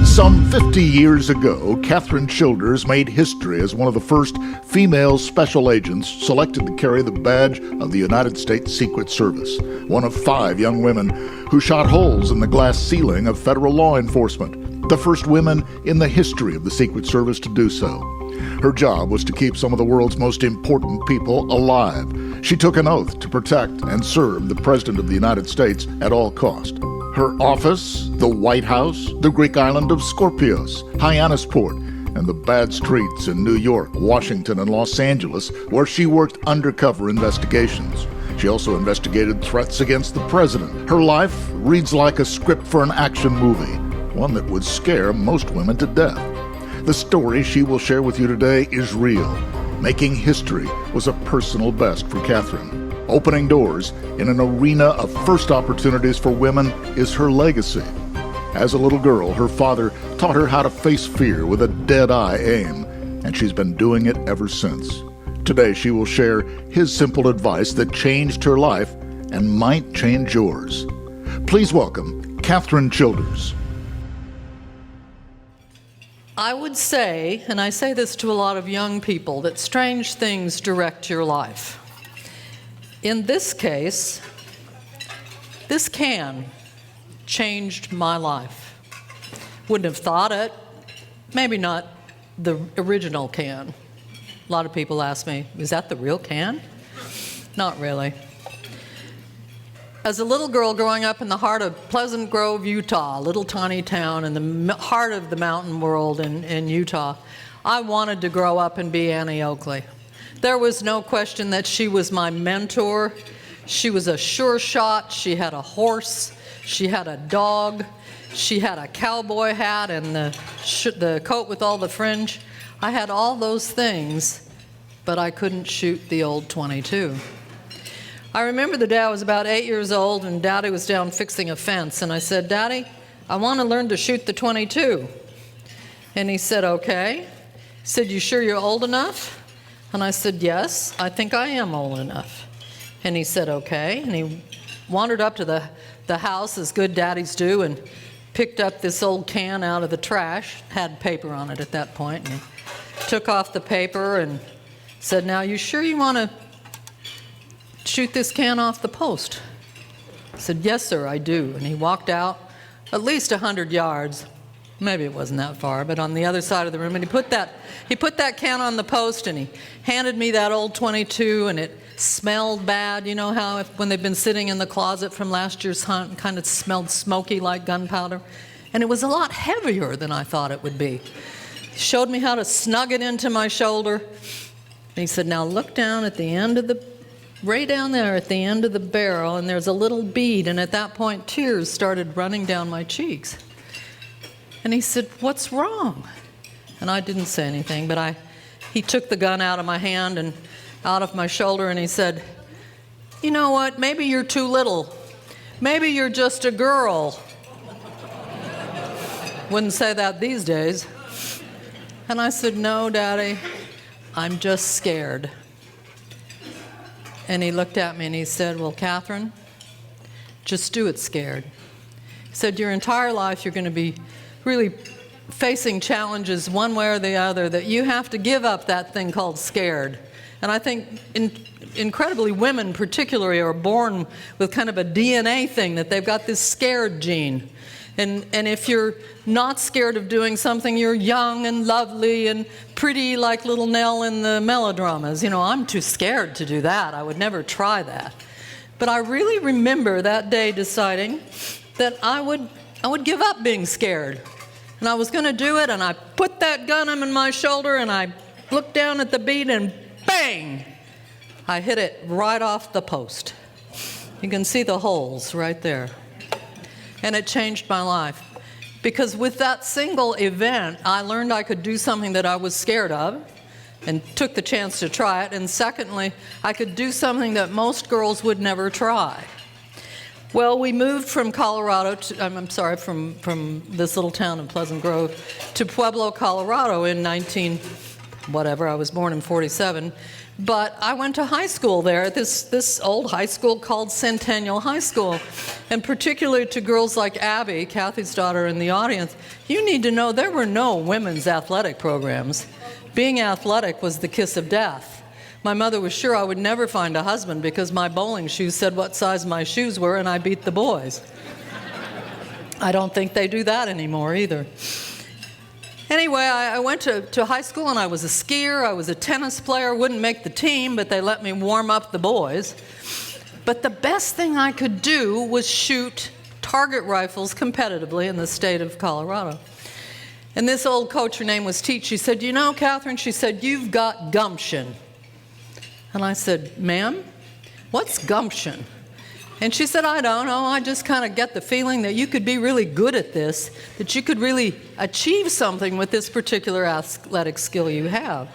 Some 50 years ago, Catherine Childers made history as one of the first female special agents selected to carry the badge of the United States Secret Service, one of 5 young women who shot holes in the glass ceiling of federal law enforcement, the first women in the history of the Secret Service to do so. Her job was to keep some of the world's most important people alive. She took an oath to protect and serve the President of the United States at all cost. Her office, the White House, the Greek island of Skorpios, Hyannisport, and the bad streets in New York, Washington, and Los Angeles, where she worked undercover investigations. She also investigated threats against the president. Her life reads like a script for an action movie, one that would scare most women to death. The story she will share with you today is real. Making history was a personal best for Catherine. Opening doors in an arena of first opportunities for women is her legacy. As a little girl, her father taught her how to face fear with a dead-eye aim, and she's been doing it ever since. Today, she will share his simple advice that changed her life and might change yours. Please welcome Catherine Childers. I would say, and I say this to a lot of young people, that strange things direct your life. In this case, this can changed my life. Wouldn't have thought it. Maybe not the original can. A lot of people ask me, is that the real can? Not really. As a little girl growing up in the heart of Pleasant Grove, Utah, a little tiny town in the heart of the mountain world in Utah, I wanted to grow up and be Annie Oakley. There was no question that she was my mentor. She was a sure shot. She had a horse. She had a dog. She had a cowboy hat and the coat with all the fringe. I had all those things, but I couldn't shoot the old .22. I remember the day I was about 8 years old and Daddy was down fixing a fence, and I said, "Daddy, I want to learn to shoot the .22. And he said, "Okay." He said, "You sure you're old enough?" And I said, "Yes, I think I am old enough." And he said, "Okay." And he wandered up to the house, as good daddies do, and picked up this old can out of the trash, had paper on it at that point, and he took off the paper and said, "Now, you sure you want to shoot this can off the post?" I said, "Yes, sir, I do." And he walked out at least 100 yards. Maybe it wasn't that far, but on the other side of the room, and he put that can on the post, and he handed me that old .22, and it smelled bad. You know how when they've been sitting in the closet from last year's hunt, and kind of smelled smoky like gunpowder? And it was a lot heavier than I thought it would be. He showed me how to snug it into my shoulder, and he said, "Now look down at the end of right down there at the end of the barrel, and there's a little bead." And at that point, tears started running down my cheeks. And he said, "What's wrong?" And I didn't say anything, but he took the gun out of my hand and out of my shoulder, and he said, "You know what, maybe you're too little. Maybe you're just a girl." Wouldn't say that these days. And I said, "No, Daddy, I'm just scared." And he looked at me and he said, "Well, Catherine, just do it scared." He said, "Your entire life you're going to be really facing challenges one way or the other that you have to give up that thing called scared." And I think incredibly women particularly are born with kind of a DNA thing that they've got this scared gene. And if you're not scared of doing something, you're young and lovely and pretty like little Nell in the melodramas. You know, I'm too scared to do that. I would never try that. But I really remember that day deciding that I would give up being scared. And I was going to do it, and I put that gun on my shoulder, and I looked down at the bead, and bang! I hit it right off the post. You can see the holes right there. And it changed my life. Because with that single event, I learned I could do something that I was scared of, and took the chance to try it. And secondly, I could do something that most girls would never try. Well, we moved from Colorado to, from this little town in Pleasant Grove to Pueblo, Colorado in I was born in 47. But I went to high school there at this old high school called Centennial High School. And particularly to girls like Abby, Kathy's daughter in the audience, you need to know there were no women's athletic programs. Being athletic was the kiss of death. My mother was sure I would never find a husband because my bowling shoes said what size my shoes were, and I beat the boys. I don't think they do that anymore either. Anyway, I went to high school, and I was a skier, I was a tennis player, wouldn't make the team, but they let me warm up the boys. But the best thing I could do was shoot target rifles competitively in the state of Colorado. And this old coach, her name was Teach, she said, "You know, Catherine," she said, "you've got gumption." And I said, "Ma'am, what's gumption?" And she said, "I don't know, I just kind of get the feeling that you could be really good at this, that you could really achieve something with this particular athletic skill you have."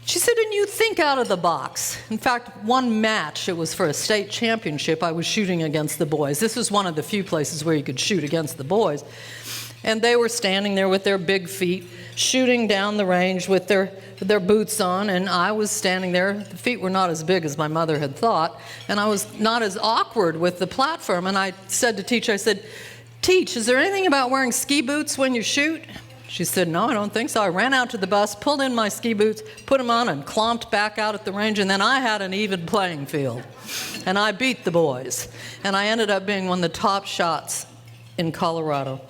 She said, "And you think out of the box." In fact, one match, it was for a state championship, I was shooting against the boys. This was one of the few places where you could shoot against the boys. And they were standing there with their big feet, shooting down the range with their boots on, and I was standing there. The feet were not as big as my mother had thought, and I was not as awkward with the platform. And I said to Teach, I said, "Teach, is there anything about wearing ski boots when you shoot?" She said, "No, I don't think so." I ran out to the bus, pulled in my ski boots, put them on, and clomped back out at the range, and then I had an even playing field. And I beat the boys. And I ended up being one of the top shots in Colorado.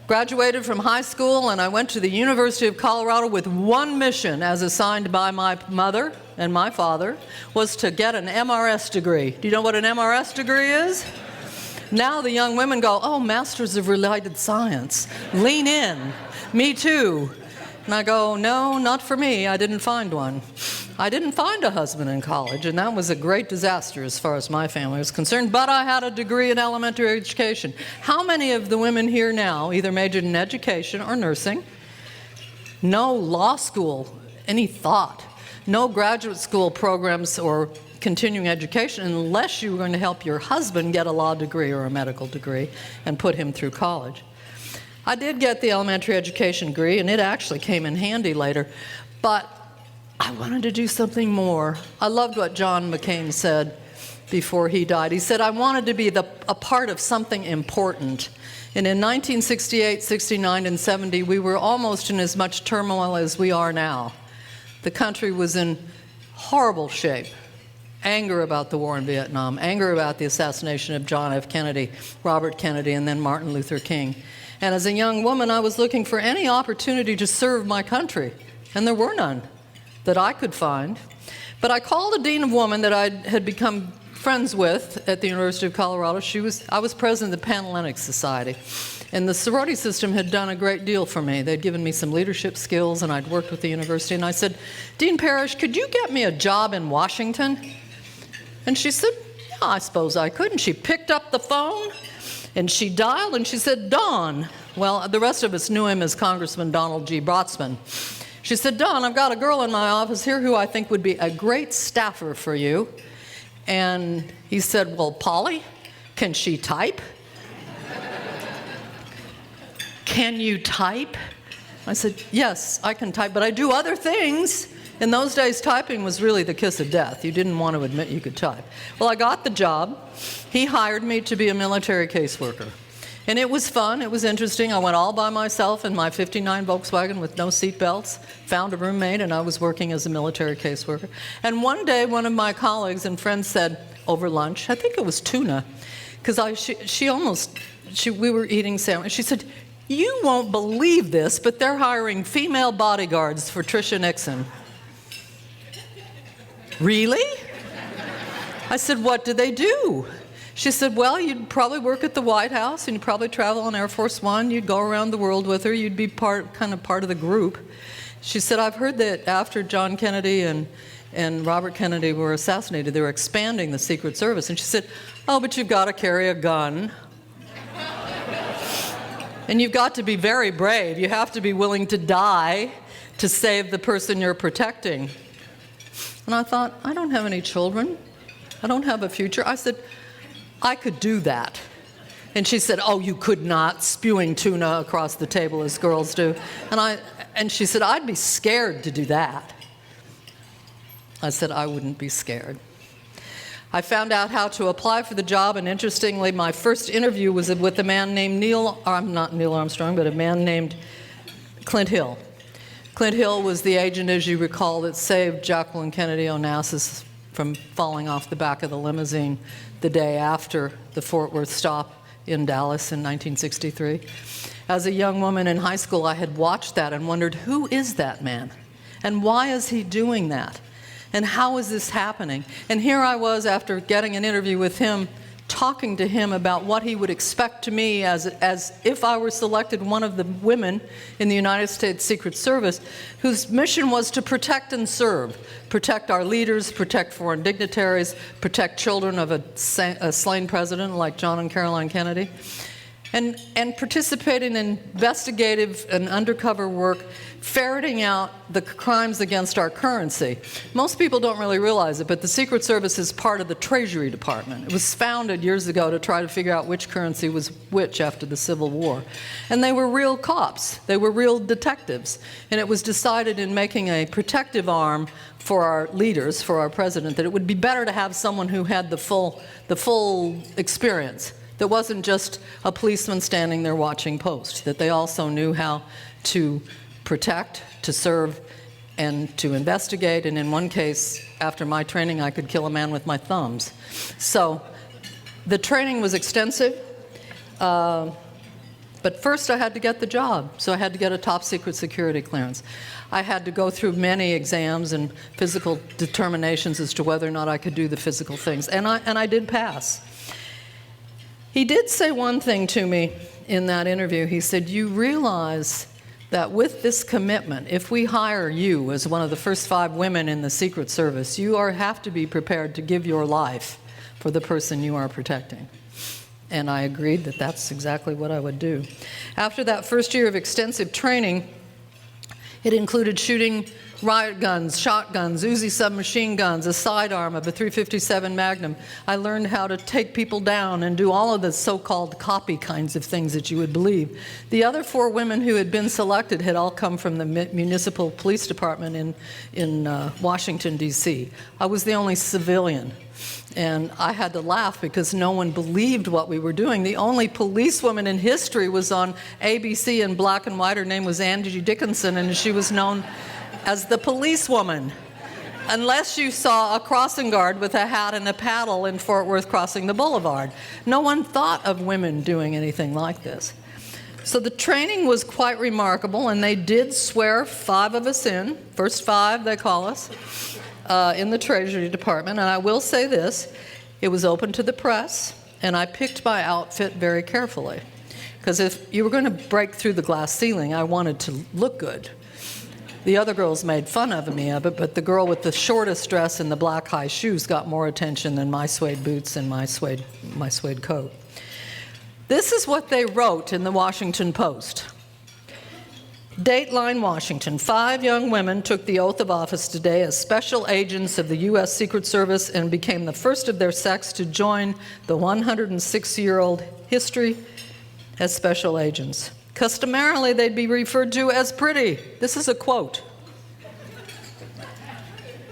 Graduated from high school, and I went to the University of Colorado with one mission, as assigned by my mother and my father, was to get an MRS degree. Do you know what an MRS degree is? Now the young women go, "Oh, Masters of Related Science. Lean in. Me too." And I go, "No, not for me. I didn't find one." I didn't find a husband in college, and that was a great disaster as far as my family was concerned, but I had a degree in elementary education. How many of the women here now either majored in education or nursing? No law school, any thought. No graduate school programs or continuing education unless you were going to help your husband get a law degree or a medical degree and put him through college. I did get the elementary education degree, and it actually came in handy later, but I wanted to do something more. I loved what John McCain said before he died. He said, "I wanted to be a part of something important." And in 1968, 69, and 70, we were almost in as much turmoil as we are now. The country was in horrible shape. Anger about the war in Vietnam, anger about the assassination of John F. Kennedy, Robert Kennedy, and then Martin Luther King. And as a young woman, I was looking for any opportunity to serve my country, and there were none that I could find. But I called a dean of women that I had become friends with at the University of Colorado. I was president of the Panhellenic Society, and the sorority system had done a great deal for me. They'd given me some leadership skills, and I'd worked with the university. And I said, "Dean Parrish, could you get me a job in Washington?" And she said, "Yeah, I suppose I could." And she picked up the phone, and she dialed, and she said, "Don." Well, the rest of us knew him as Congressman Donald G. Brotzman. She said, "Don, I've got a girl in my office here who I think would be a great staffer for you." And he said, "Well, Polly, can she type?" "Can you type?" I said, "Yes, I can type, but I do other things." In those days, typing was really the kiss of death. You didn't want to admit you could type. Well, I got the job. He hired me to be a military caseworker. And it was fun, it was interesting. I went all by myself in my '59 Volkswagen with no seat belts, found a roommate, and I was working as a military caseworker. And one day, one of my colleagues and friends said, over lunch, I think it was tuna, because we were eating sandwich. She said, "You won't believe this, but they're hiring female bodyguards for Tricia Nixon." "Really?" I said, "What do they do?" She said, "Well, you'd probably work at the White House, and you'd probably travel on Air Force One. You'd go around the world with her. You'd be part of the group." She said, "I've heard that after John Kennedy and Robert Kennedy were assassinated, they were expanding the Secret Service." And she said, "Oh, but you've got to carry a gun. And you've got to be very brave. You have to be willing to die to save the person you're protecting." And I thought, I don't have any children. I don't have a future. I said, I could do that. And she said, "Oh, you could not," spewing tuna across the table as girls do. And she said, "I'd be scared to do that." I said I wouldn't be scared. I found out how to apply for the job, and interestingly, my first interview was with a man named not Neil Armstrong, but a man named Clint Hill. Clint Hill was the agent, as you recall, that saved Jacqueline Kennedy Onassis from falling off the back of the limousine the day after the Fort Worth stop in Dallas in 1963. As a young woman in high school, I had watched that and wondered, who is that man? And why is he doing that? And how is this happening? And here I was, after getting an interview with him, talking to him about what he would expect to me as if I were selected one of the women in the United States Secret Service whose mission was to protect and serve, protect our leaders, protect foreign dignitaries, protect children of a slain president like John and Caroline Kennedy, and participate in investigative and undercover work ferreting out the crimes against our currency. Most people don't really realize it, but the Secret Service is part of the Treasury Department. It was founded years ago to try to figure out which currency was which after the Civil War. And they were real cops. They were real detectives. And it was decided in making a protective arm for our leaders, for our president, that it would be better to have someone who had the full experience, that wasn't just a policeman standing there watching post, that they also knew how to protect, to serve, and to investigate. And in one case, after my training, I could kill a man with my thumbs. So the training was extensive, but first I had to get the job. So I had to get a top secret security clearance. I had to go through many exams and physical determinations as to whether or not I could do the physical things, and I did pass. He did say one thing to me in that interview. He said, "You realize that with this commitment, if we hire you as one of the first 5 women in the Secret Service, you have to be prepared to give your life for the person you are protecting." And I agreed that that's exactly what I would do. After that first year of extensive training, it included shooting riot guns, shotguns, Uzi submachine guns, a sidearm of a .357 Magnum. I learned how to take people down and do all of the so-called copy kinds of things that you would believe. The other 4 women who had been selected had all come from the municipal police department in Washington, D.C. I was the only civilian. And I had to laugh because no one believed what we were doing. The only policewoman in history was on ABC in black and white. Her name was Angie Dickinson, and she was known as the policewoman, unless you saw a crossing guard with a hat and a paddle in Fort Worth crossing the boulevard. No one thought of women doing anything like this. So the training was quite remarkable, and they did swear 5 of us in, first 5 they call us, in the Treasury Department. And I will say this, it was open to the press, and I picked my outfit very carefully. Because if you were going to break through the glass ceiling, I wanted to look good. The other girls made fun of me of it, but the girl with the shortest dress and the black high shoes got more attention than my suede boots and my suede coat. This is what they wrote in the Washington Post. Dateline, Washington. 5 young women took the oath of office today as special agents of the U.S. Secret Service and became the first of their sex to join the 106-year-old history as special agents. Customarily, they'd be referred to as pretty. This is a quote.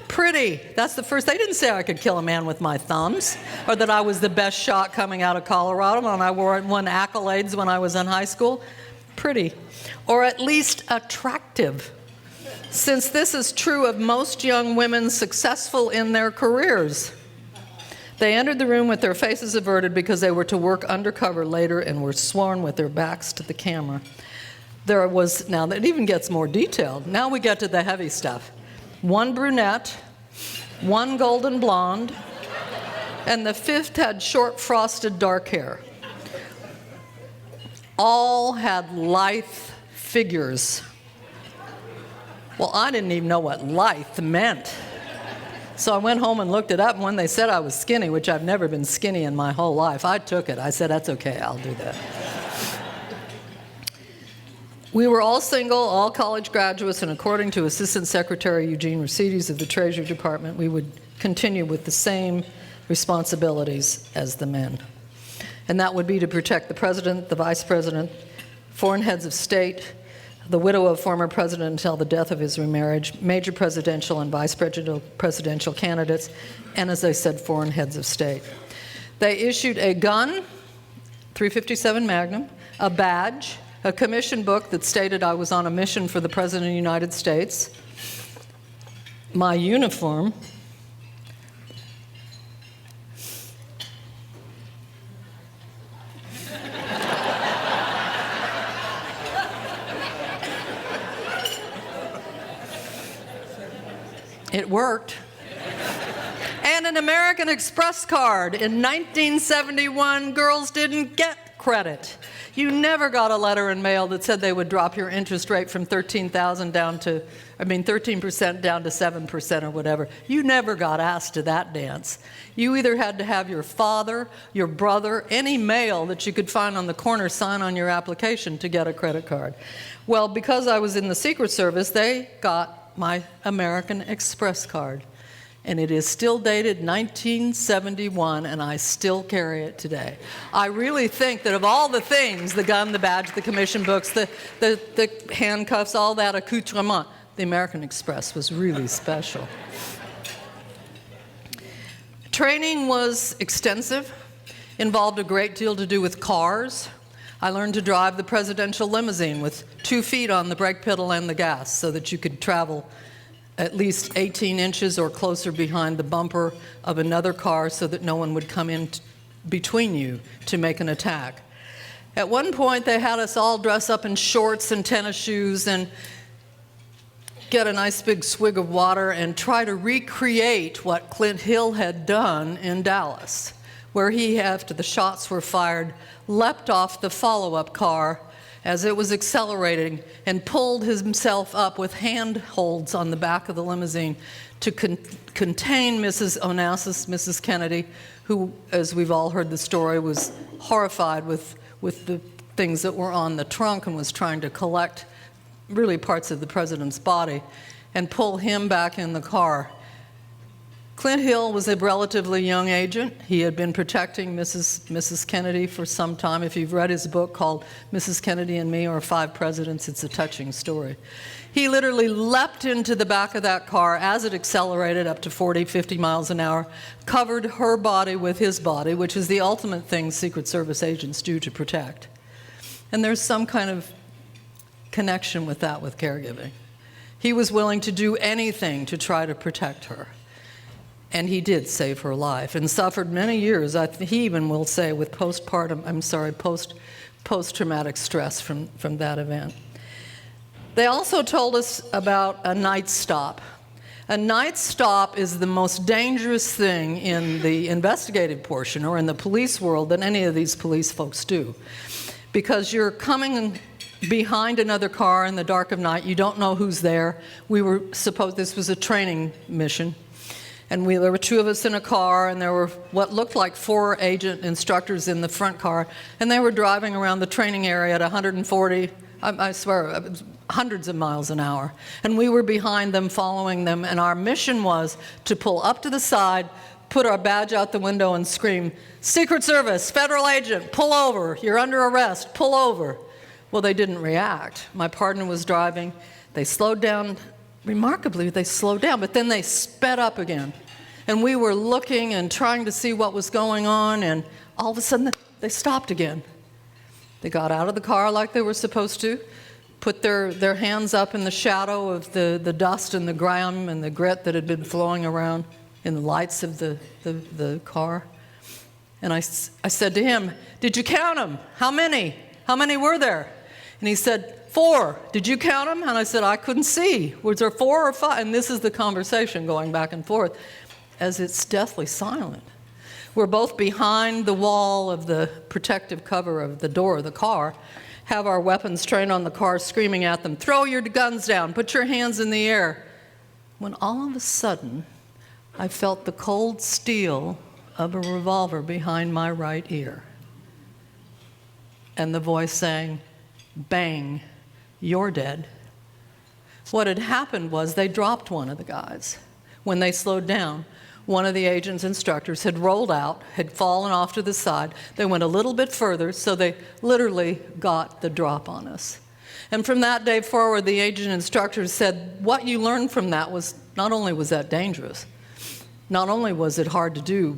Pretty. That's the first. They didn't say I could kill a man with my thumbs, or that I was the best shot coming out of Colorado, and I won accolades when I was in high school. Pretty. Or at least attractive, since this is true of most young women successful in their careers. They entered the room with their faces averted because they were to work undercover later and were sworn with their backs to the camera. There was, now it even gets more detailed. Now we get to the heavy stuff. 1 brunette, 1 golden blonde, and the 5th had short frosted dark hair. All had lithe figures. Well, I didn't even know what lithe meant. So I went home and looked it up, and when they said I was skinny, which I've never been skinny in my whole life, I took it. I said, that's okay, I'll do that. We were all single, all college graduates, and according to Assistant Secretary Eugene Rosides of the Treasury Department, we would continue with the same responsibilities as the men. And that would be to protect the president, the vice president, foreign heads of state, the widow of former president until the death of his remarriage, major presidential and vice presidential candidates, and, as I said, foreign heads of state. They issued a gun, .357 Magnum, a badge, a commission book that stated I was on a mission for the President of the United States, my uniform, it worked. And an American Express card. In 1971, girls didn't get credit. You never got a letter in mail that said they would drop your interest rate from 13% down to 7% or whatever. You never got asked to that dance. You either had to have your father, your brother, any male that you could find on the corner sign on your application to get a credit card. Well, because I was in the Secret Service, they got my American Express card. And it is still dated 1971, and I still carry it today. I really think that of all the things, the gun, the badge, the commission books, the handcuffs, all that accoutrement, the American Express was really special. Training was extensive, involved a great deal to do with cars. I learned to drive the presidential limousine with 2 feet on the brake pedal and the gas so that you could travel at least 18 inches or closer behind the bumper of another car so that no one would come in between you to make an attack. At one point, they had us all dress up in shorts and tennis shoes and get a nice big swig of water and try to recreate what Clint Hill had done in Dallas, where he, after the shots were fired, leapt off the follow-up car as it was accelerating and pulled himself up with handholds on the back of the limousine to contain Mrs. Onassis, Mrs. Kennedy, who, as we've all heard the story, was horrified with the things that were on the trunk and was trying to collect really parts of the president's body and pull him back in the car. Clint Hill was a relatively young agent. He had been protecting Mrs. Kennedy for some time. If you've read his book called Mrs. Kennedy and Me, or 5 Presidents, it's a touching story. He literally leapt into the back of that car as it accelerated up to 40, 50 miles an hour, covered her body with his body, which is the ultimate thing Secret Service agents do to protect. And there's some kind of connection with that with caregiving. He was willing to do anything to try to protect her. And he did save her life and suffered many years, he even will say, with post-traumatic stress from that event. They also told us about a night stop. A night stop is the most dangerous thing in the investigative portion or in the police world that any of these police folks do. Because you're coming behind another car in the dark of night, you don't know who's there. This was a training mission. And there were 2 of us in a car, and there were what looked like 4 agent instructors in the front car, and they were driving around the training area at 140, I swear, hundreds of miles an hour. And we were behind them, following them, and our mission was to pull up to the side, put our badge out the window, and scream, "Secret Service, federal agent, pull over, you're under arrest, pull over." Well, they didn't react. My partner was driving. They slowed down. Remarkably, they slowed down, but then they sped up again. And we were looking and trying to see what was going on, and all of a sudden, they stopped again. They got out of the car like they were supposed to, put their hands up in the shadow of the dust and the grime and the grit that had been flowing around in the lights of the car. And I said to him, "Did you count them? How many? How many were there?" And he said, 4. Did you count them? And I said, I couldn't see. Was there 4 or 5? And this is the conversation going back and forth as it's deathly silent. We're both behind the wall of the protective cover of the door of the car, have our weapons trained on the car, screaming at them, "Throw your guns down, put your hands in the air." When all of a sudden, I felt the cold steel of a revolver behind my right ear. And the voice saying, "Bang. You're dead." What had happened was they dropped one of the guys. When they slowed down, one of the agent's instructors had rolled out, had fallen off to the side. They went a little bit further, so they literally got the drop on us. And from that day forward, the agent instructor said what you learned from that was not only was that dangerous, not only was it hard to do,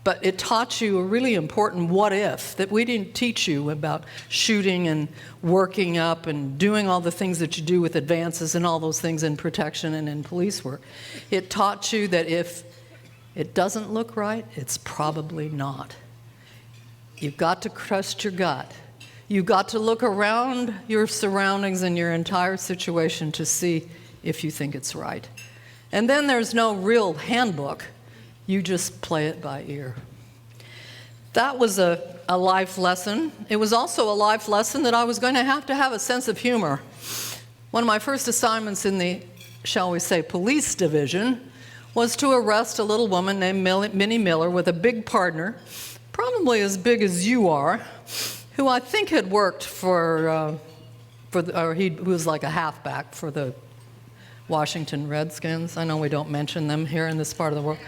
but it taught you a really important what if that we didn't teach you about shooting and working up and doing all the things that you do with advances and all those things in protection and in police work. It taught you that if it doesn't look right, it's probably not. You've got to trust your gut. You've got to look around your surroundings and your entire situation to see if you think it's right. And then there's no real handbook. You just play it by ear. That was a life lesson. It was also a life lesson that I was going to have a sense of humor. One of my first assignments in the, shall we say, police division was to arrest a little woman named Minnie Miller with a big partner, probably as big as you are, who I think had worked he was like a halfback for the Washington Redskins. I know we don't mention them here in this part of the world.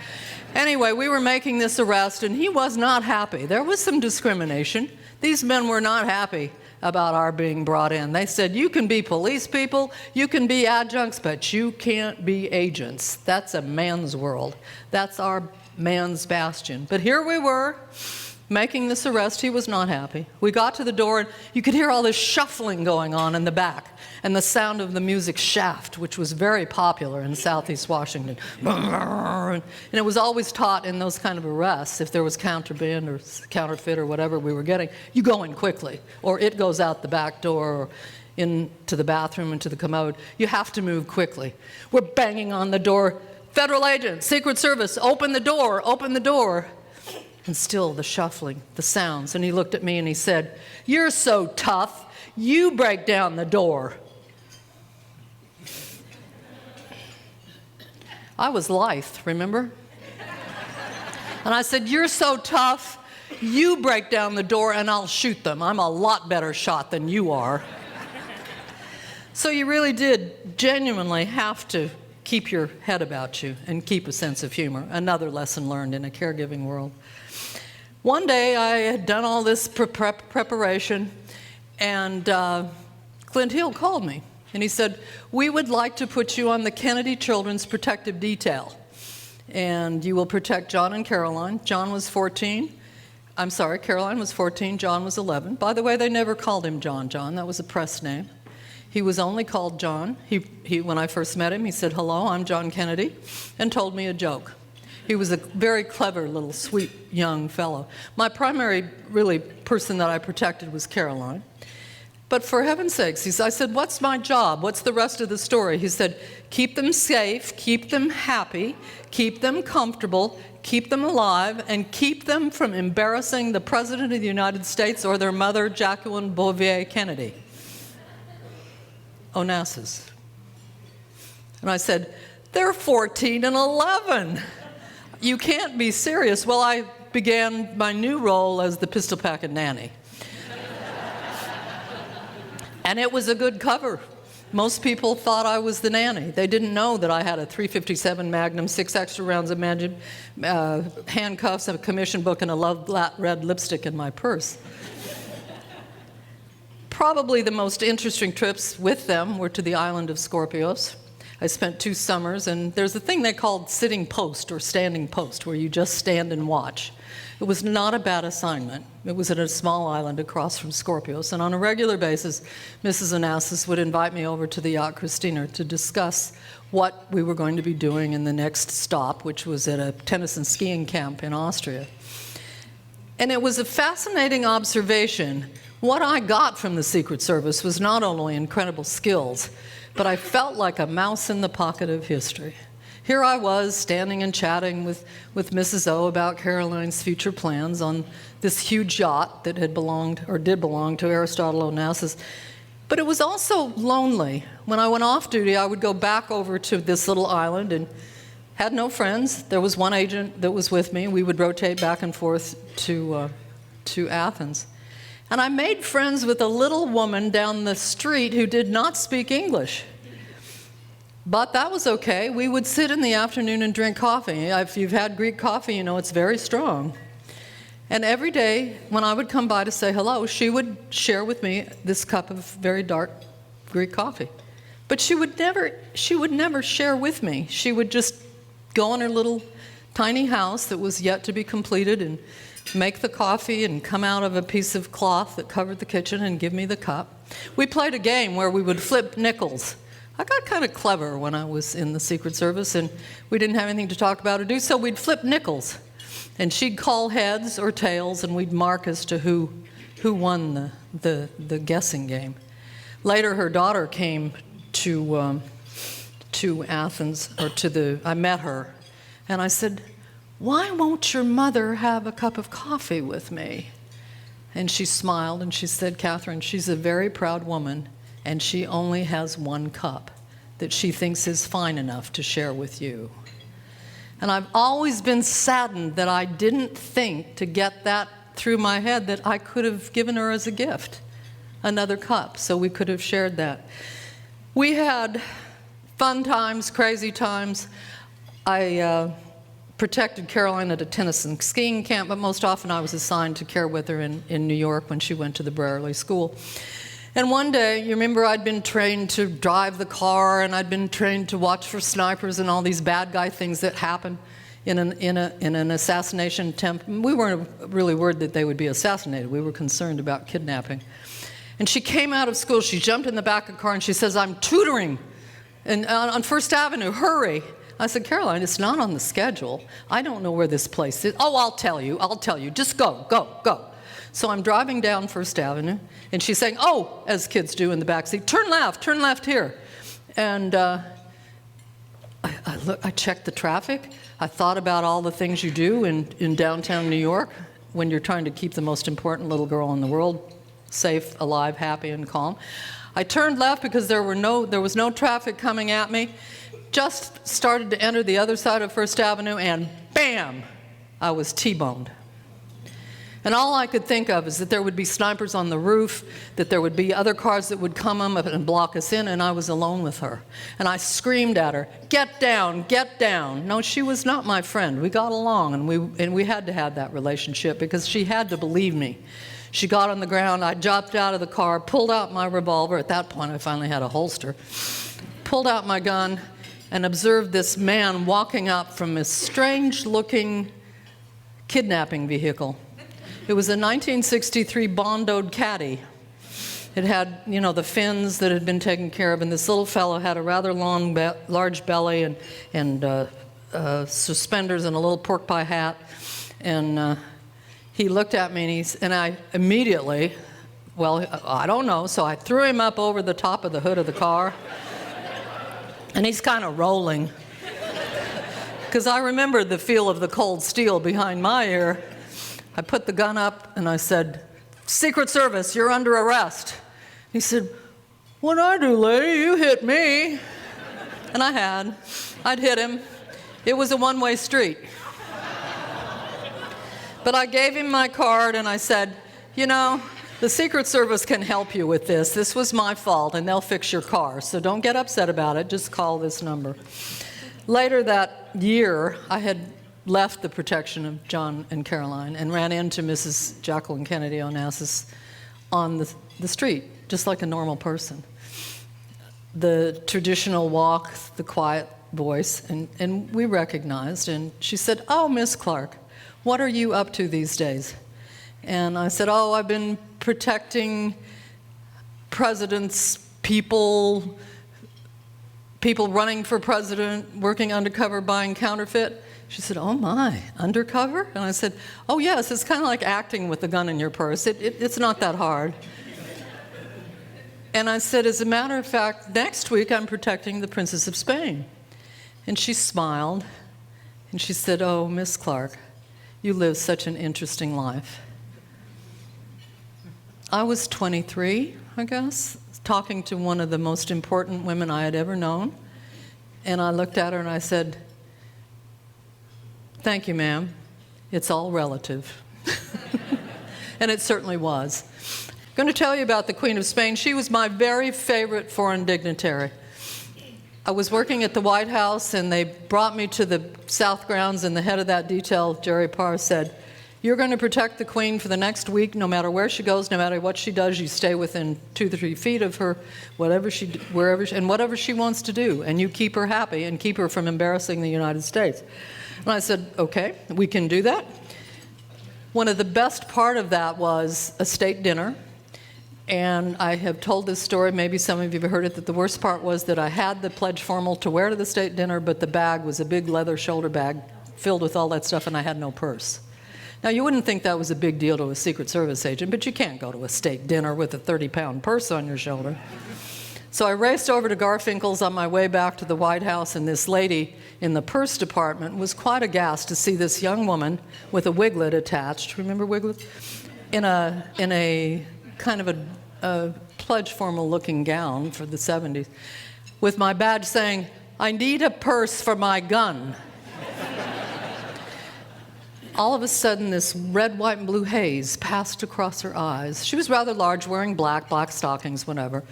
Anyway, we were making this arrest, and he was not happy. There was some discrimination. These men were not happy about our being brought in. They said, you can be police people, you can be adjuncts, but you can't be agents. That's a man's world. That's our man's bastion. But here we were, making this arrest. He was not happy. We got to the door, and you could hear all this shuffling going on in the back, and the sound of the music Shaft, which was very popular in Southeast Washington. And it was always taught in those kind of arrests, if there was contraband or counterfeit or whatever we were getting, you go in quickly, or it goes out the back door, or into the bathroom, into the commode. You have to move quickly. We're banging on the door. Federal agent, Secret Service, open the door, open the door. And still the shuffling, the sounds. And he looked at me and he said, you're so tough, you break down the door. I was lithe, remember? And I said, you're so tough, you break down the door and I'll shoot them. I'm a lot better shot than you are. So you really did genuinely have to keep your head about you and keep a sense of humor. Another lesson learned in a caregiving world. One day I had done all this preparation, and Clint Hill called me. And he said, we would like to put you on the Kennedy Children's Protective Detail. And you will protect John and Caroline. John was 14. I'm sorry, Caroline was 14, John was 11. By the way, they never called him John. That was a press name. He was only called John. When I first met him, he said, hello, I'm John Kennedy, and told me a joke. He was a very clever little sweet young fellow. My primary really person that I protected was Caroline. But for heaven's sakes, I said, what's my job? What's the rest of the story? He said, keep them safe, keep them happy, keep them comfortable, keep them alive, and keep them from embarrassing the President of the United States or their mother, Jacqueline Bouvier Kennedy. Onassis. And I said, they're 14 and 11. You can't be serious. Well, I began my new role as the pistol-packing nanny. And it was a good cover. Most people thought I was the nanny. They didn't know that I had a .357 Magnum, 6 extra rounds of handcuffs, a commission book, and a love red lipstick in my purse. Probably the most interesting trips with them were to the island of Scorpios. I spent 2 summers, and there's a thing they called sitting post or standing post, where you just stand and watch. It was not a bad assignment. It was at a small island across from Scorpios, and on a regular basis, Mrs. Onassis would invite me over to the yacht Christina to discuss what we were going to be doing in the next stop, which was at a tennis and skiing camp in Austria. And it was a fascinating observation. What I got from the Secret Service was not only incredible skills, but I felt like a mouse in the pocket of history. Here I was, standing and chatting with Mrs. O about Caroline's future plans on this huge yacht that had belonged, or did belong, to Aristotle Onassis. But it was also lonely. When I went off duty, I would go back over to this little island and had no friends. There was one agent that was with me. We would rotate back and forth to Athens. And I made friends with a little woman down the street who did not speak English. But that was okay. We would sit in the afternoon and drink coffee. If you've had Greek coffee, you know it's very strong. And every day when I would come by to say hello, she would share with me this cup of very dark Greek coffee. But she would never share with me. She would just go in her little tiny house that was yet to be completed and make the coffee and come out of a piece of cloth that covered the kitchen and give me the cup. We played a game where we would flip nickels. I got kind of clever when I was in the Secret Service and we didn't have anything to talk about or do, so we'd flip nickels. And she'd call heads or tails and we'd mark as to who won the guessing game. Later, her daughter came to Athens, I met her, and I said, "Why won't your mother have a cup of coffee with me?" And she smiled and she said, "Catherine, she's a very proud woman, and she only has one cup that she thinks is fine enough to share with you." And I've always been saddened that I didn't think to get that through my head that I could have given her as a gift another cup, so we could have shared that. We had fun times, crazy times. I protected Caroline at a tennis and skiing camp, but most often I was assigned to care with her in New York when she went to the Brearley School. And one day, you remember I'd been trained to drive the car, and I'd been trained to watch for snipers and all these bad guy things that happen in an assassination attempt. We weren't really worried that they would be assassinated. We were concerned about kidnapping. And she came out of school, she jumped in the back of the car, and she says, "I'm tutoring on First Avenue, hurry." I said, "Caroline, it's not on the schedule. I don't know where this place is." "Oh, I'll tell you, just go, go, go." So I'm driving down First Avenue, and she's saying, "Oh," as kids do in the backseat, turn left here." And I checked the traffic. I thought about all the things you do in downtown New York when you're trying to keep the most important little girl in the world safe, alive, happy, and calm. I turned left because there was no traffic coming at me. Just started to enter the other side of First Avenue, and bam, I was T-boned. And all I could think of is that there would be snipers on the roof, that there would be other cars that would come up and block us in, and I was alone with her. And I screamed at her, "Get down, get down." No, she was not my friend. We got along, and we had to have that relationship because she had to believe me. She got on the ground, I jumped out of the car, pulled out my revolver. At that point, I finally had a holster. Pulled out my gun and observed this man walking up from a strange-looking kidnapping vehicle. It was a 1963 Bondoed Caddy. It had, the fins that had been taken care of, and this little fellow had a rather large belly and suspenders and a little pork pie hat. And he looked at me, and I immediately, I don't know, so I threw him up over the top of the hood of the car. And he's kind of rolling. Because I remembered the feel of the cold steel behind my ear. I put the gun up and I said, "Secret Service, you're under arrest." He said, "What'd I do, lady? You hit me." And I'd hit him. It was a one-way street. But I gave him my card and I said, "The Secret Service can help you with this. This was my fault, and they'll fix your car. So don't get upset about it. Just call this number." Later that year, I had left the protection of John and Caroline and ran into Mrs. Jacqueline Kennedy Onassis on the street, just like a normal person. The traditional walk, the quiet voice, and we recognized. And she said, "Oh, Miss Clark, what are you up to these days?" And I said, "Oh, I've been protecting presidents, people running for president, working undercover, buying counterfeit." She said, "Oh my, undercover?" And I said, "Oh yes, it's kind of like acting with the gun in your purse. It's not that hard." And I said, "As a matter of fact, next week I'm protecting the Princess of Spain." And she smiled, and she said, "Oh, Miss Clark, you live such an interesting life." I was 23, I guess, talking to one of the most important women I had ever known. And I looked at her and I said, "Thank you, ma'am. It's all relative." And it certainly was. I'm going to tell you about the Queen of Spain. She was my very favorite foreign dignitary. I was working at the White House, and they brought me to the South Grounds, and the head of that detail, Jerry Parr, said, You're going to protect the Queen for the next week, no matter where she goes, no matter what she does. You stay within 2 to 3 feet of her, whatever she wants to do, and you keep her happy and keep her from embarrassing the United States. And I said, okay, we can do that. One of the best part of that was a state dinner. And I have told this story, maybe some of you have heard it, that the worst part was that I had the pledge formal to wear to the state dinner, but the bag was a big leather shoulder bag filled with all that stuff, and I had no purse. Now, you wouldn't think that was a big deal to a Secret Service agent, but you can't go to a state dinner with a 30-pound purse on your shoulder. So I raced over to Garfinkel's on my way back to the White House, and this lady in the purse department was quite aghast to see this young woman with a wiglet attached. Remember wiglet? In a kind of a pledge formal looking gown for the 70s, with my badge saying, "I need a purse for my gun." All of a sudden, this red, white, and blue haze passed across her eyes. She was rather large, wearing black stockings, whatever.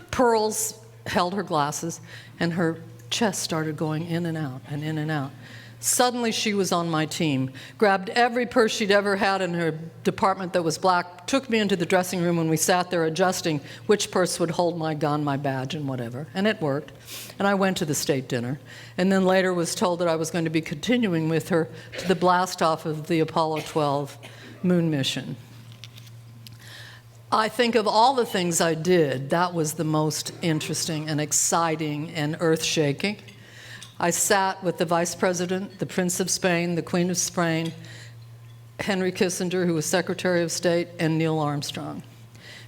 Pearls held her glasses, and her chest started going in and out and in and out. Suddenly, she was on my team, grabbed every purse she'd ever had in her department that was black, took me into the dressing room, and we sat there adjusting which purse would hold my gun, my badge, and whatever. And it worked. And I went to the state dinner, and then later was told that I was going to be continuing with her to the blast-off of the Apollo 12 moon mission. I think of all the things I did, that was the most interesting and exciting and earth-shaking. I sat with the Vice President, the Prince of Spain, the Queen of Spain, Henry Kissinger, who was Secretary of State, and Neil Armstrong.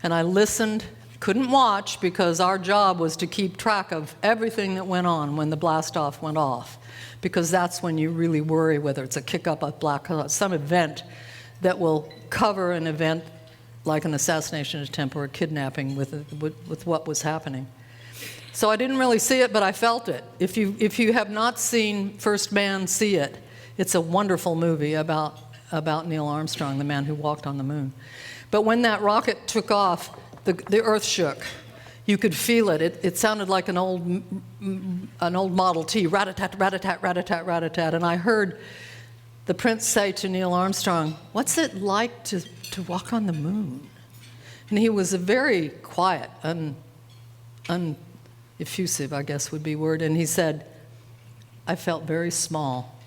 And I listened, couldn't watch because our job was to keep track of everything that went on when the blast-off went off, because that's when you really worry whether it's a kick-up, a black, some event that will cover an event like an assassination attempt or a kidnapping with what was happening. So I didn't really see it, but I felt it. If you have not seen First Man, see it. It's a wonderful movie about Neil Armstrong, the man who walked on the moon. But when that rocket took off, the earth shook. You could feel it. It sounded like an old Model T, rat-a-tat, rat-a-tat, rat-a-tat, rat-a-tat. And I heard the Prince say to Neil Armstrong, "What's it like to walk on the moon?" And he was a very quiet, effusive, I guess would be a word, and he said, "I felt very small."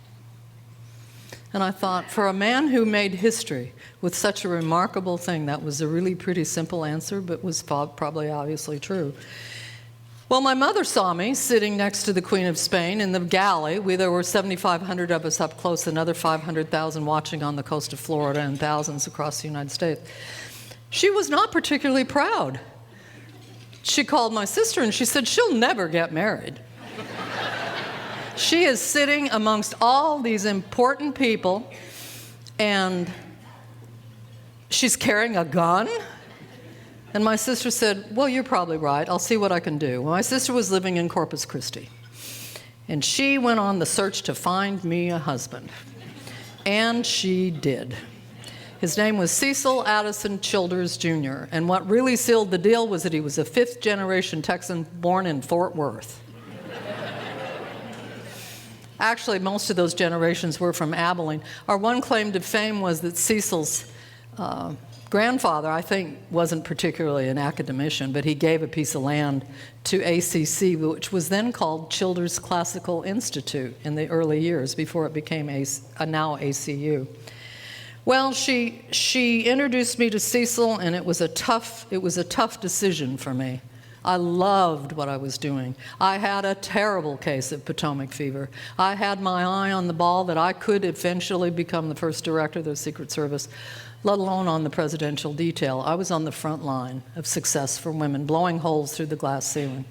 And I thought, for a man who made history with such a remarkable thing, that was a really pretty simple answer, but was probably obviously true. Well, my mother saw me sitting next to the Queen of Spain in the galley. There were 7,500 of us up close, another 500,000 watching on the coast of Florida, and thousands across the United States. She was not particularly proud. She called my sister and she said, "She'll never get married." She is sitting amongst all these important people, and she's carrying a gun. And my sister said, "Well, you're probably right. I'll see what I can do." Well, my sister was living in Corpus Christi, and she went on the search to find me a husband. And she did. His name was Cecil Addison Childers, Jr., and what really sealed the deal was that he was a fifth-generation Texan born in Fort Worth. Actually, most of those generations were from Abilene. Our one claim to fame was that Cecil's grandfather, I think, wasn't particularly an academician, but he gave a piece of land to ACC, which was then called Childers Classical Institute in the early years before it became now ACU. Well, she introduced me to Cecil, and it was a tough decision for me. I loved what I was doing. I had a terrible case of Potomac fever. I had my eye on the ball that I could eventually become the first director of the Secret Service, let alone on the presidential detail. I was on the front line of success for women, blowing holes through the glass ceiling.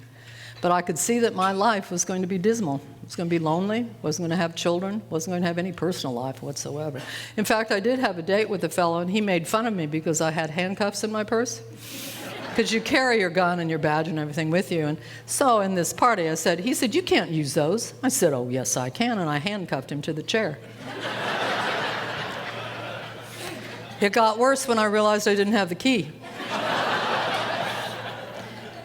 But I could see that my life was going to be dismal. It was going to be lonely, wasn't going to have children, wasn't going to have any personal life whatsoever. In fact, I did have a date with a fellow, and he made fun of me because I had handcuffs in my purse. Because you carry your gun and your badge and everything with you. And so in this party, he said, "You can't use those." I said, "Oh, yes, I can," and I handcuffed him to the chair. It got worse when I realized I didn't have the key.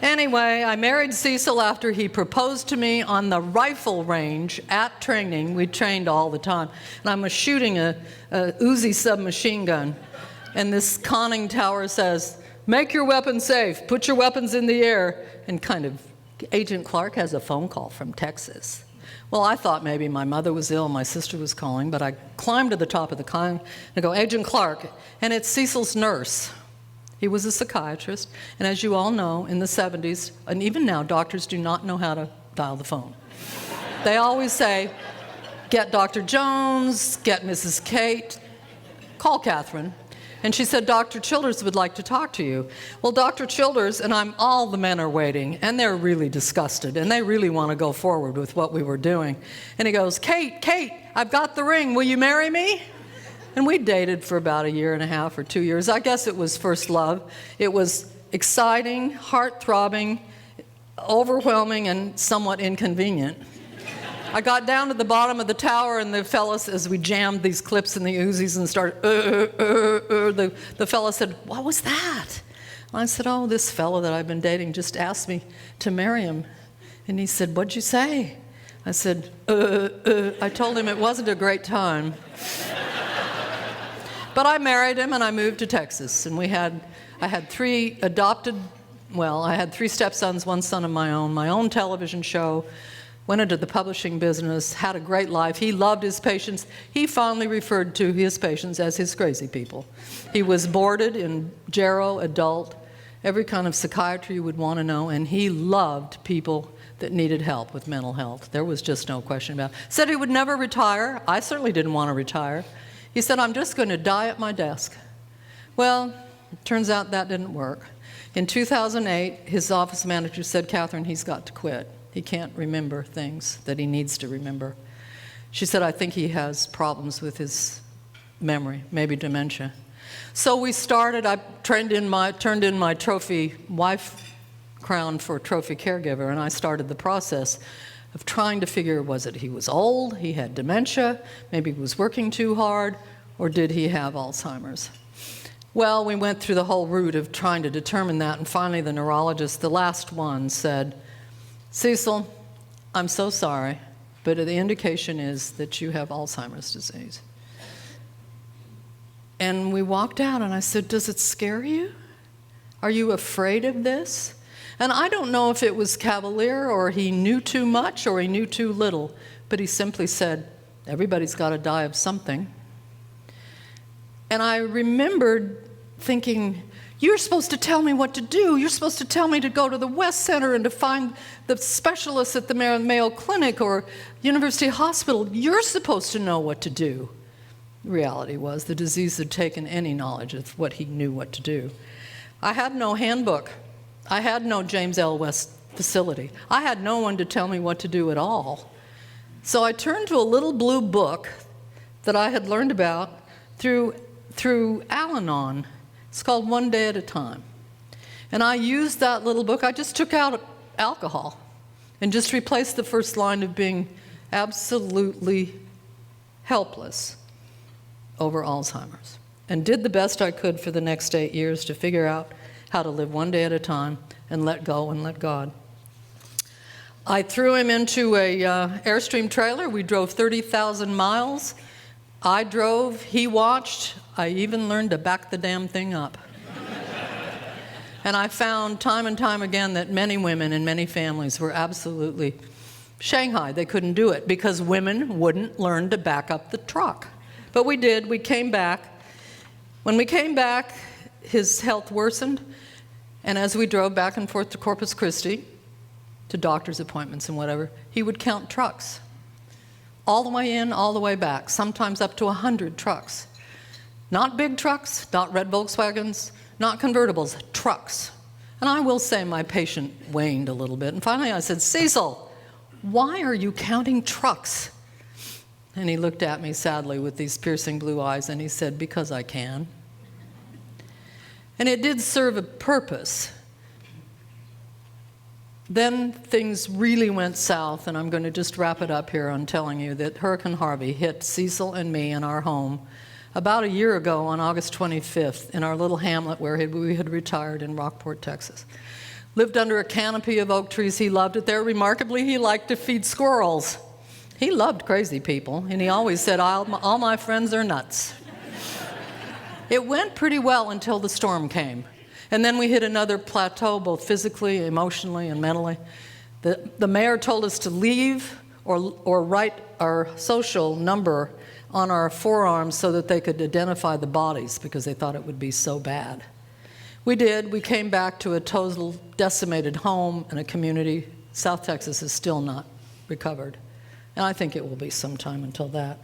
Anyway, I married Cecil after he proposed to me on the rifle range at training. We trained all the time. And I was shooting a Uzi submachine gun. And this conning tower says, "Make your weapons safe. Put your weapons in the air." And kind of, Agent Clark has a phone call from Texas. Well, I thought maybe my mother was ill, my sister was calling, but I climbed to the top of the con and go, "Agent Clark," and it's Cecil's nurse. He was a psychiatrist, and as you all know, in the 70s, and even now, doctors do not know how to dial the phone. They always say, "Get Dr. Jones, get Mrs. Kate, call Catherine." And she said, "Dr. Childers would like to talk to you." Well, Dr. Childers and all the men are waiting, and they're really disgusted, and they really want to go forward with what we were doing. And he goes, Kate, I've got the ring. Will you marry me?" And we dated for about 1.5 or 2 years. I guess it was first love. It was exciting, heart-throbbing, overwhelming, and somewhat inconvenient. I got down to the bottom of the tower, and the fellas, as we jammed these clips in the Uzis and started, the fella said, "What was that?" And I said, "Oh, this fella that I've been dating just asked me to marry him." And he said, "What'd you say?" I said, I told him it wasn't a great time. But I married him, and I moved to Texas, and I had 3 stepsons, 1 son of my own television show, went into the publishing business, had a great life. He loved his patients. He fondly referred to his patients as his crazy people. He was boarded in gero, adult, every kind of psychiatry you would want to know, and he loved people that needed help with mental health. There was just no question about it. Said he would never retire. I certainly didn't want to retire. He said, "I'm just going to die at my desk." Well, it turns out that didn't work. In 2008, his office manager said, "Catherine, he's got to quit. He can't remember things that he needs to remember." She said, "I think he has problems with his memory, maybe dementia." So we started, I turned in my trophy wife crown for trophy caregiver, and I started the process of trying to figure, was it he was old, he had dementia, maybe he was working too hard, or did he have Alzheimer's? Well, we went through the whole route of trying to determine that, and finally the neurologist, the last one, said, "Cecil, I'm so sorry, but the indication is that you have Alzheimer's disease." And we walked out, and I said, "Does it scare you? Are you afraid of this?" And I don't know if it was cavalier, or he knew too much, or he knew too little, but he simply said, "Everybody's got to die of something." And I remembered thinking, you're supposed to tell me what to do. You're supposed to tell me to go to the West Center and to find the specialists at the Mayo Clinic or University Hospital. You're supposed to know what to do. The reality was the disease had taken any knowledge of what he knew what to do. I had no handbook. I had no James L. West facility. I had no one to tell me what to do at all. So I turned to a little blue book that I had learned about through Al-Anon. It's called One Day at a Time. And I used that little book. I just took out alcohol and just replaced the first line of being absolutely helpless over Alzheimer's, and did the best I could for the next 8 years to figure out how to live one day at a time and let go and let God. I threw him into a Airstream trailer. We drove 30,000 miles. I drove, he watched. I even learned to back the damn thing up. And I found time and time again that many women and many families were absolutely shanghaied. They couldn't do it because women wouldn't learn to back up the truck. But we did. We came back. When we came back, his health worsened. And as we drove back and forth to Corpus Christi, to doctor's appointments and whatever, he would count trucks. All the way in, all the way back, sometimes up to 100 trucks. Not big trucks, not red Volkswagens, not convertibles, trucks. And I will say my patient waned a little bit. And finally I said, "Cecil, why are you counting trucks?" And he looked at me sadly with these piercing blue eyes, and he said, "Because I can." And it did serve a purpose. Then things really went south, and I'm going to just wrap it up here on telling you that Hurricane Harvey hit Cecil and me in our home about a year ago on August 25th in our little hamlet where we had retired in Rockport, Texas. lived under a canopy of oak trees. He loved it there. Remarkably, he liked to feed squirrels. He loved crazy people, and he always said, all my friends are nuts. It went pretty well until the storm came. And then we hit another plateau, both physically, emotionally, and mentally. The mayor told us to leave or write our social number on our forearms so that they could identify the bodies because they thought it would be so bad. We did. We came back to a total decimated home and a community. South Texas is still not recovered. And I think it will be some time until that.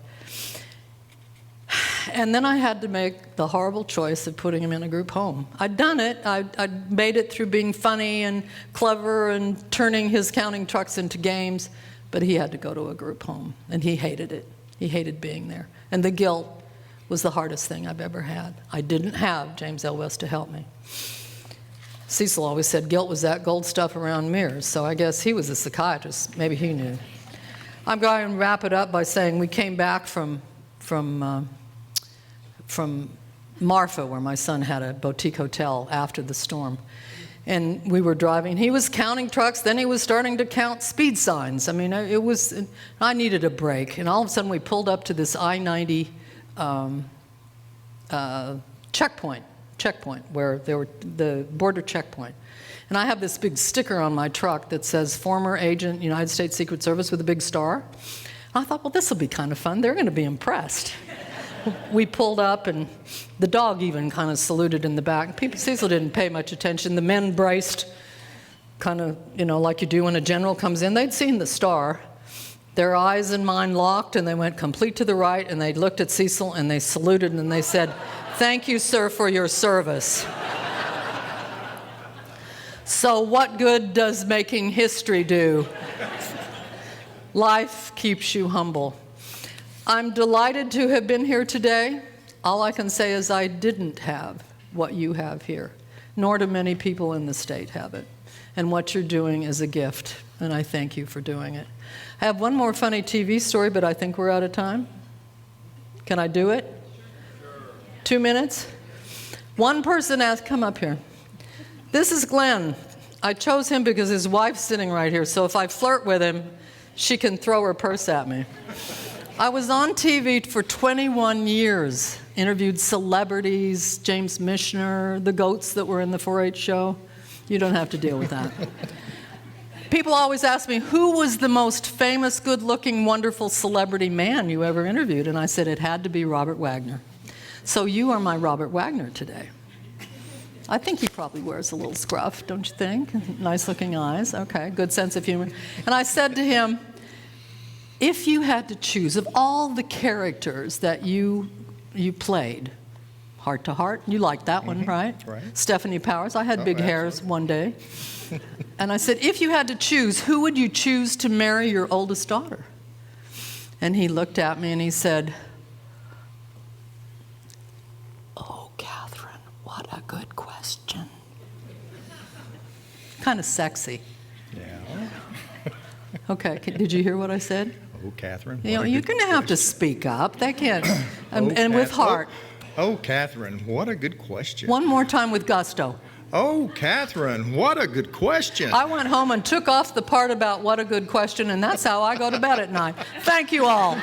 And then I had to make the horrible choice of putting him in a group home. I'd done it. I'd made it through being funny and clever and turning his counting trucks into games, but he had to go to a group home, and he hated it. He hated being there. And the guilt was the hardest thing I've ever had. I didn't have James L. West to help me. Cecil always said guilt was that gold stuff around mirrors, so I guess he was a psychiatrist. Maybe he knew. I'm going to wrap it up by saying we came back from Marfa, where my son had a boutique hotel after the storm. And we were driving. He was counting trucks. Then he was starting to count speed signs. I mean, I needed a break. And all of a sudden, we pulled up to this I-90 checkpoint, where there were the border checkpoint. And I have this big sticker on my truck that says former agent, United States Secret Service, with a big star. And I thought, well, this will be kind of fun. They're going to be impressed. We pulled up, and the dog even kind of saluted in the back. Cecil didn't pay much attention. The men braced, kind of, like you do when a general comes in. They'd seen the star. Their eyes and mine locked, and they went complete to the right, and they looked at Cecil, and they saluted, and they said, "Thank you, sir, for your service." So what good does making history do? Life keeps you humble. I'm delighted to have been here today. All I can say is I didn't have what you have here, nor do many people in the state have it. And what you're doing is a gift, and I thank you for doing it. I have one more funny TV story, but I think we're out of time. Can I do it? Sure. 2 minutes? One person asked, come up here. This is Glenn. I chose him because his wife's sitting right here, so if I flirt with him, she can throw her purse at me. I was on TV for 21 years, interviewed celebrities, James Michener, the goats that were in the 4-H show. You don't have to deal with that. People always ask me, who was the most famous, good-looking, wonderful celebrity man you ever interviewed? And I said it had to be Robert Wagner. So you are my Robert Wagner today. I think he probably wears a little scruff, don't you think? Nice-looking eyes. Okay, good sense of humor. And I said to him, if you had to choose, of all the characters that you played, Heart to Heart, you liked that one, right? Right. Stephanie Powers, I had big hairs one day. And I said, if you had to choose, who would you choose to marry your oldest daughter? And he looked at me and he said, oh, Catherine, what a good question. Kind of sexy. Yeah. Okay, did you hear what I said? Oh, Catherine. You're going to have to speak up. They can't. And with heart. Oh, Catherine, what a good question. One more time with gusto. Oh, Catherine, what a good question. I went home and took off the part about what a good question, and that's how I go to bed at night. Thank you all.